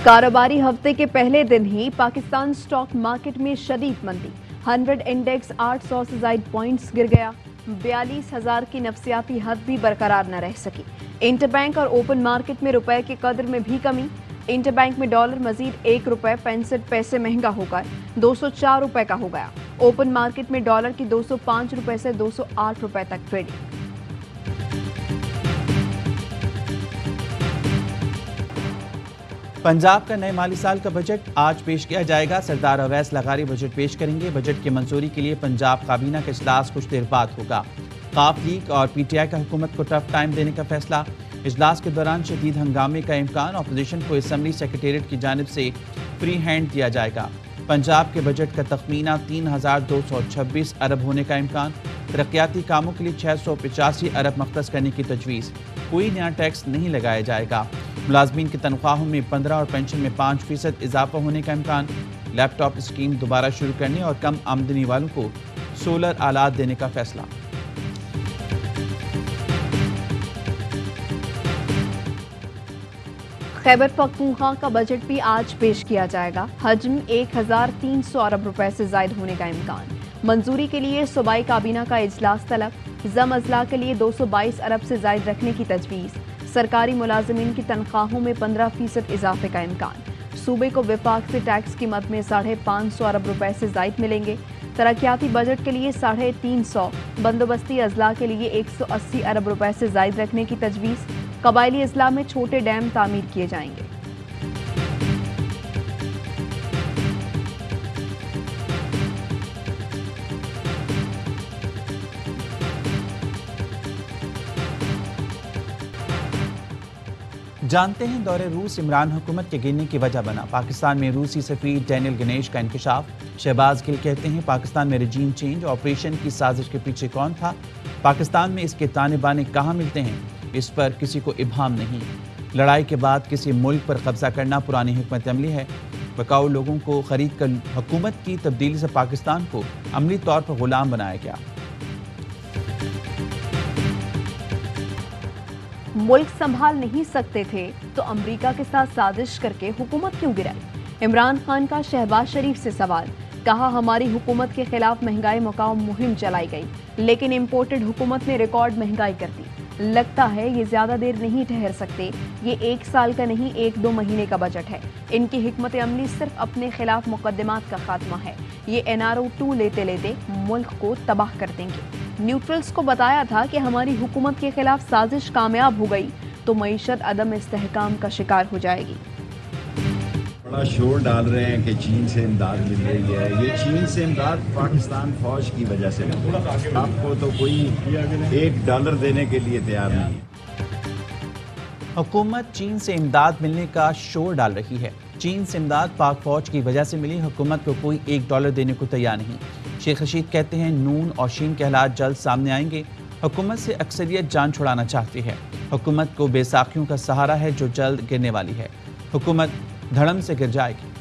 कारोबारी हफ्ते के पहले दिन ही पाकिस्तान स्टॉक मार्केट में शदीद मंदी। 100 इंडेक्स 800 से ज्यादा पॉइंट्स गिर गया। 42,000 की नफसियाती हद भी बरकरार न रह सकी। इंटरबैंक और ओपन मार्केट में रुपए के कदर में भी कमी। इंटरबैंक में डॉलर मजीद ₹1.65 महंगा होकर 204 रुपए का हो गया। ओपन मार्केट में डॉलर की 205 रुपए से 208 रुपए तक ट्रेडिंग। पंजाब का नए माली साल का बजट आज पेश किया जाएगा। सरदार अवैस लगारी बजट पेश करेंगे। बजट की मंजूरी के लिए पंजाब काबीना का इजलास कुछ देर बाद होगा। काफ लीग और पीटीआई का हुकूमत को टफ टाइम देने का फैसला। इजलास के दौरान शदीद हंगामे का इम्कान। अपोजिशन को असम्बली सेक्रेटेरिएट की जानिब से फ्री हैंड दिया जाएगा। पंजाब के बजट का तखमीना 3,226 अरब होने का इम्कान। तरक्याती कामों के लिए 685 अरब मख्तस करने की तजवीज़। कोई नया टैक्स नहीं लगाया जाएगा। मुलाजमीन की तनख्वाहों में 15 और पेंशन में 5% इजाफा होने का इम्कान। लैपटॉप स्कीम दोबारा शुरू करने और कम आमदनी वालों को सोलर आलात देने का फैसला। खैबर पख्तूनख्वा का बजट भी आज पेश किया जाएगा। हजम 1,300 अरब रुपए से ज्यादा होने का इम्कान। मंजूरी के लिए सूबाई काबीना का इजलास तलब। जम अजला के लिए 222 अरब से ज्यादा रखने की तजवीज़। सरकारी मुलाजमीन की तनख्वाहों में 15% इजाफे का इम्कान। सूबे को विफाक से टैक्स की मद में 550 अरब रुपए से ज्यादा मिलेंगे। तरक्याती बजट के लिए 350, बंदोबस्ती अजला के लिए 180 अरब रुपए से ज्यादा रखने की तजवीज़। कबायली अजला में छोटे डैम तामीर किए जाएंगे। जानते हैं दौरे रूस इमरान हुकूमत के गिरने की वजह बना। पाकिस्तान में रूसी सफीर डैनियल गणेश का इंकशाफ। शहबाज गिल कहते हैं पाकिस्तान में रजीम चेंज ऑपरेशन की साजिश के पीछे कौन था। पाकिस्तान में इसके ताने बाने कहाँ मिलते हैं, इस पर किसी को इब्हाम नहीं। लड़ाई के बाद किसी मुल्क पर कब्जा करना पुरानी हिकमत अमली है। बकाऊ लोगों को खरीद कर हुकूमत की तब्दीली से पाकिस्तान को अमली तौर पर गुलाम बनाया गया। मुल्क संभाल नहीं सकते थे तो अमेरिका के साथ साजिश करके हुकूमत क्यों गिराई। इमरान खान का शहबाज शरीफ से सवाल। कहा हमारी हुकूमत के खिलाफ महंगाई मुकाम मुहिम चलाई गई, लेकिन इम्पोर्टेड हुकूमत ने रिकॉर्ड महंगाई कर दी। लगता है ये ज्यादा देर नहीं ठहर सकते। ये 1 साल का नहीं 1-2 महीने का बजट है। इनकी हिकमत अमली सिर्फ अपने खिलाफ मुकदमात का खात्मा है। ये NRO 2 लेते लेते मुल्क को तबाह कर देंगे। न्यूट्रल्स को बताया था कि हमारी हुकूमत के खिलाफ साजिश कामयाब हो गई तो मईशत अदम इस्तेहकाम का शिकार हो जाएगी। बड़ा शोर डाल रहे हैं कि चीन से इमदाद मिल रही है। ये चीन से इमदाद पाकिस्तान फौज की वजह से मिल रही है। आपको तो कोई $1 देने के लिए तैयार नहीं है। हुकूमत चीन से इमदाद मिलने का शोर डाल रही है। चीन से इमदाद पाक फौज की वजह से मिली। हुकूमत को कोई $1 देने को तैयार नहीं। शेख रशीद कहते हैं नून और शीन के हालात जल्द सामने आएंगे। हुकूमत से अक्सरियत जान छुड़ाना चाहती है। हुकूमत को बेसाखियों का सहारा है जो जल्द गिरने वाली है। हुकूमत धड़म से गिर जाएगी।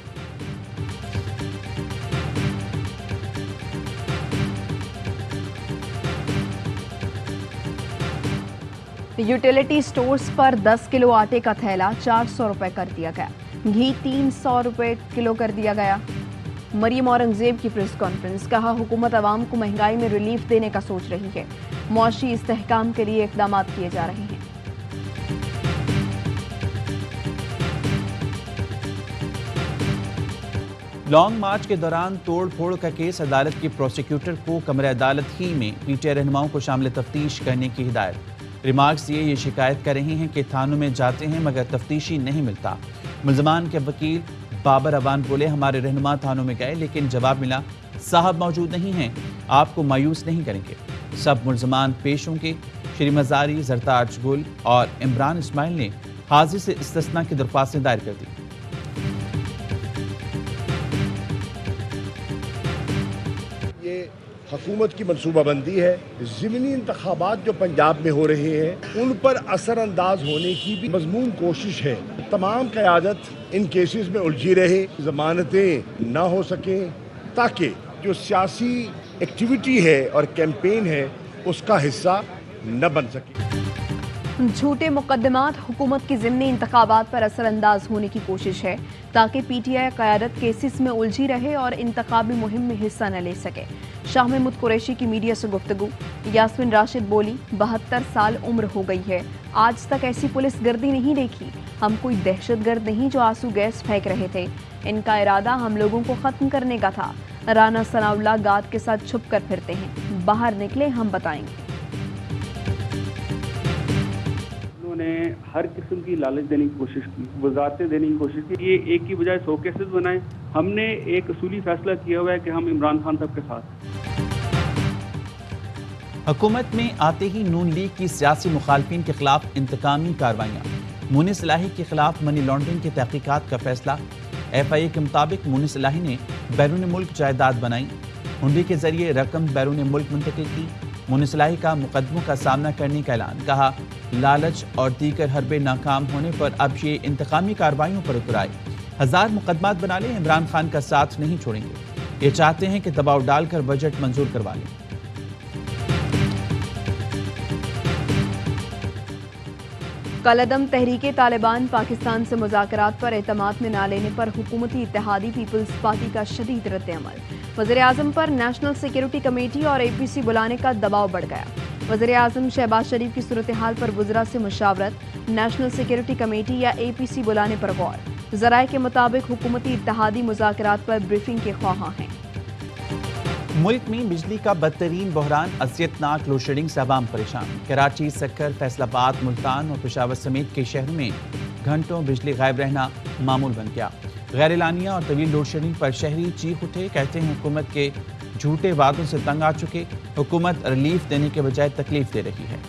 यूटिलिटी स्टोर्स पर 10 किलो आटे का थैला 400 रुपए कर दिया गया। घी 300 रुपए किलो कर दिया गया। मरियम औरंगजेब की प्रेस कॉन्फ्रेंस। कहा हुकूमत अवाम को महंगाई में रिलीफ देने का सोच रही है। मुआशी इस्तेहकाम के लिए इक़दामात किए जा रहे हैं। लॉन्ग मार्च के दौरान तोड़ फोड़ का केस। अदालत की प्रोसिक्यूटर को कमरे अदालत ही में पीटीआई रहनुमाओं को शामिल तफ्तीश करने की हिदायत। रिमार्क्स दिए ये शिकायत कर रहे हैं कि थानों में जाते हैं मगर तफ्तीशी नहीं मिलता। मुल्ज़मान के वकील बाबर अवान बोले हमारे रहनुमा थानों में गए लेकिन जवाब मिला साहब मौजूद नहीं हैं। आपको मायूस नहीं करेंगे। सब मुल्ज़मान पेश होंगे। श्री मज़ारी, ज़रताज गुल और इमरान इस्माइल ने हाजिर से इस्तिस्ना की दरख्वास्तें दायर कर दी। हुकूमत की मनसूबाबंदी है। ज़िमनी इंतखाबात जो पंजाब में हो रहे हैं उन पर असरअंदाज होने की भी मज़मून कोशिश है। तमाम क़यादत इन केसेस में उलझी रहे, ज़मानतें ना हो सकें ताकि जो सियासी एक्टिविटी है और कैंपेन है उसका हिस्सा न बन सके। झूठे मुकदमात हुकूमत की ज़िमनी इंतखाबात पर असर अंदाज होने की कोशिश है ताकि PTI क़यादत केसेस में उलझी रहे और इंतखाबी मुहिम में हिस्सा न ले सके। शाह महमूद कुरैशी की मीडिया से गुफ्तगू। यास्मिन राशिद बोली, 72 साल उम्र हो गई है, आज तक ऐसी पुलिस गर्दी नहीं देखी। हम कोई दहशतगर्द नहीं जो आंसू गैस फेंक रहे थे। इनका इरादा हम लोगों को ख़त्म करने का था। राना सनाउल्लाह गाद के साथ छुप कर फिरते हैं, बाहर निकले हम बताएंगे। उन्होंने हर किस्म की लालच देने की कोशिश की, वजारतें देने की कोशिश की। ये एक की बजाय 100 केसेस बनाए। हमने एक असूली फैसला किया हुआ है कि हम इमरान खान साहब के साथ। हुकूमत में आते ही नून लीग की सियासी मुखालफिन के खिलाफ इंतकामी कार्रवाइयाँ। मुनिस इलाही के खिलाफ मनी लॉन्ड्रिंग की तहकीकात का फैसला। FIA के मुताबिक मुनिस इलाही ने बैरून मुल्क जायदाद बनाई, हुंडी के जरिए रकम बैरून मुल्क मुंतकिल की। मुनिस इलाही का मुकदमों का सामना करने का ऐलान। कहा, लालच और दीगर हरबे नाकाम होने पर अब ये इंतकामी कार्रवाइयों पर उतर आए। 1000 मुकदमात बना लें, इमरान खान का साथ नहीं छोड़ेंगे। ये चाहते हैं कि दबाव डालकर बजट मंजूर करवा लें। कलअदम तहरीके तालिबान पाकिस्तान से मुज़ाकरात पर एतमाद में ना लेने पर हुकूमती इत्तेहादी पीपल्स पार्टी का शदीद रद्द-ए-अमल। वज़ीर-ए-आज़म पर नेशनल सिक्योरिटी कमेटी और APC बुलाने का दबाव बढ़ गया। वज़ीर-ए-आज़म शहबाज शरीफ की सूरत हाल पर वज़रा से मुशावरत, नेशनल सिक्योरिटी कमेटी या APC बुलाने पर गौर। ज़राए के मुताबिक हुकूमती इत्तेहादी मुज़ाकरात पर ब्रीफिंग के ख्वाहां हैं। मुल्क में बिजली का बदतरीन बहरान, अज़ियतनाक लोड शेडिंग से अवाम परेशान। कराची, सक्कर, फैसलाबाद, मुल्तान और पेशावर समेत कई शहरों में घंटों बिजली गायब रहना मामूल बन गया। गैर एलानिया और तवील लोड शेडिंग पर शहरी चीख उठे। कहते हैं हुकूमत के झूठे वादों से तंग आ चुके। हुकूमत रिलीफ देने के बजाय तकलीफ दे रही है।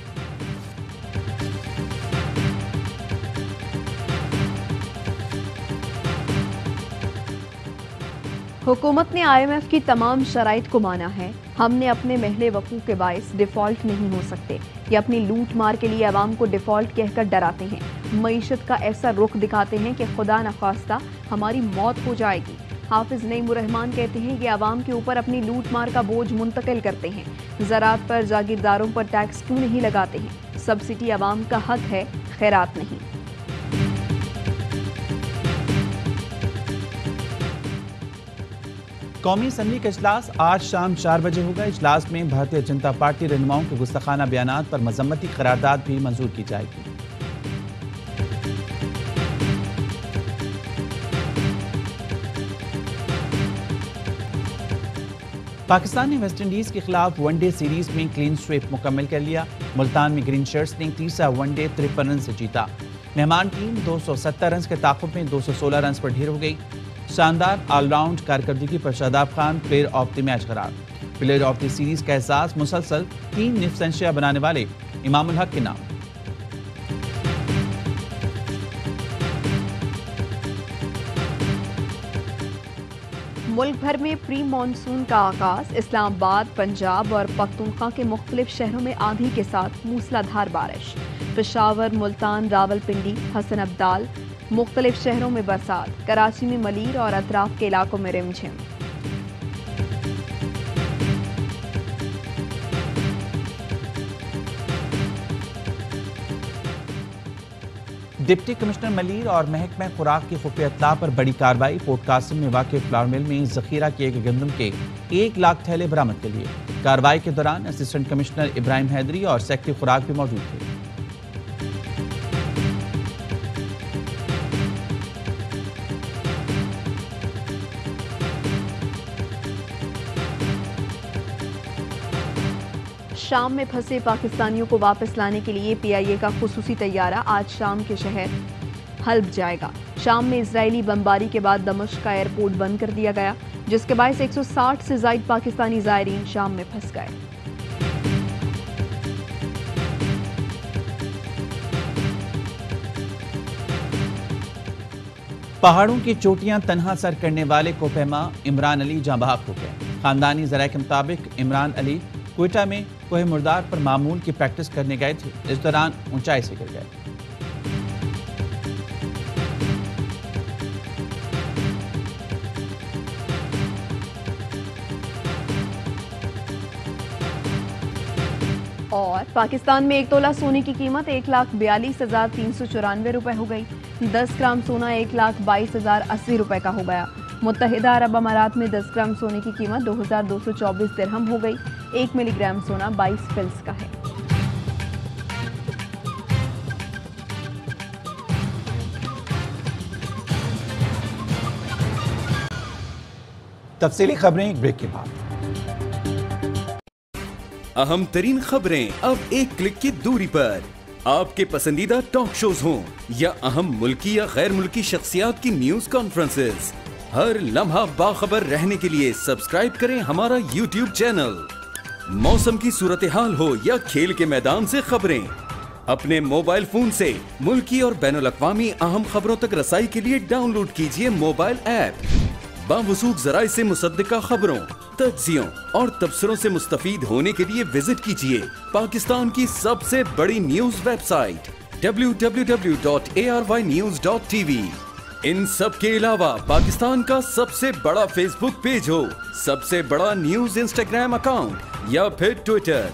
हुकूमत ने IMF की तमाम शराइत को माना है। हमने अपने महले वकूफ़ के बायस डिफ़ॉल्ट नहीं हो सकते। ये अपनी लूट मार के लिए अवाम को डिफ़ॉल्ट कहकर डराते हैं। मईशत का ऐसा रुख दिखाते हैं कि खुदा न खास्ता हमारी मौत हो जाएगी। हाफिज नईमुर रहमान कहते हैं कि अवाम के ऊपर अपनी लूट मार का बोझ मुंतकिल करते हैं। ज़राअत पर जागीरदारों पर टैक्स क्यों नहीं लगाते हैं? सब्सिडी अवाम का हक है, खैरात नहीं। कौमी असम्बली का इजलास आज शाम 4 बजे होगा। इजलास में भारतीय जनता पार्टी रहनुमाओं के गुस्ताखाना बयानात पर मजम्मती करारदाद भी मंजूर की जाएगी। पाकिस्तान ने वेस्ट इंडीज के खिलाफ वनडे सीरीज में क्लीन स्वीप मुकम्मल कर लिया। मुल्तान में ग्रीन शर्ट्स ने तीसरा वनडे 53 रन से जीता। मेहमान टीम 270 रन के ताक़ुब में 216 रन पर ढेर हो गई। शानदार ऑलराउंड कारकर्दगी पर Shadab Khan player of the match करार। प्लेयर ऑफ द सीरीज का एहसास मुसलसल 3 निफ्सेंशिया बनाने वाले इमामुल हक के नाम। मुल्क भर में प्री मानसून का आगाज। इस्लामाबाद, पंजाब और पख्तूनख्वा के मुख्तलिफ शहरों में आंधी के साथ मूसलाधार बारिश। पेशावर, मुल्तान, रावलपिंडी, हसन अब्दाल मुख्तलिफ शहरों में बरसात। कराची में मलीर और अतराफ के इलाकों में रिमझिम। डिप्टी कमिश्नर मलीर और महकमा खुराक की खुफिया इत्तला पर बड़ी कार्रवाई। पोर्ट कासिम में वाक़ फ्लावर मिल में जखीरा किए गए गंदम के 1 लाख थैले बरामद के लिए। कार्रवाई के दौरान असिस्टेंट कमिश्नर इब्राहिम हैदरी और सेक्रेटरी खुराक भी मौजूद थे। शाम में फंसे पाकिस्तानियों को वापस लाने के लिए PIA का खुसूसी तैयारा आज शाम के शहर हल्ब जाएगा। शाम में इजरायली बमबारी के बाद दमिश्क का एयरपोर्ट बंद कर दिया गया, जिसके बायस 160 से ज़ायद पाकिस्तानी ज़ायरीन शाम में फंस गए। पहाड़ों की चोटियां तन्हा सर करने वाले कोपहमा इमरान अली जाँ बहक हो गए। खानदानी ज़राए के मुताबिक इमरान अली क्वेटा में कोहे मुर्दार पर मामूल की प्रैक्टिस करने गए थे। इस दौरान ऊंचाई से गिर गए। اور پاکستان میں 1 تولہ سونے کی قیمت 1,42,394 روپے ہو گئی. 10 گرام سونا 1,22,080 روپے کا ہو گیا. متحدہ عرب امارات میں 10 گرام سونے کی قیمت 2,224 درہم ہو گئی. 1 ملی گرام سونا 22 فلس کا ہے. تفصیلی خبریں ایک بریک کے بعد. اہم ترین خبریں اب ایک کلک کی دوری پر. آپ کے پسندیدہ ٹاک شوز ہوں یا اہم ملکی یا غیر ملکی شخصیات کی نیوز کانفرنسز، ہر لمحہ باخبر رہنے کے لیے سبسکرائب کریں ہمارا یوٹیوب چینل. موسم کی صورتحال ہو یا کھیل کے میدان سے خبریں، اپنے موبائل فون سے ملکی اور بین الاقوامی اہم خبروں تک رسائی کے لیے ڈاؤن لوڈ کیجیے موبائل ایپ. باوثوق ذرائع سے مصدقہ خبروں، تجزیوں اور تبصروں سے مستفید ہونے کے لیے وزٹ کیجیے پاکستان کی سب سے بڑی نیوز ویب سائٹ www.arYnews.tv. ان سب کے علاوہ پاکستان کا سب سے بڑا فیس بک پیج ہو، سب سے بڑا نیوز انسٹاگرام اکاؤنٹ یا پھر ٹویٹر،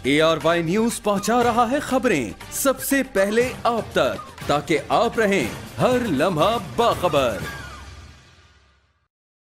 ARY نیوز پہنچا رہا ہے خبریں سب سے پہلے آپ تک، تاکہ آپ رہیں ہر لمحہ باخبر.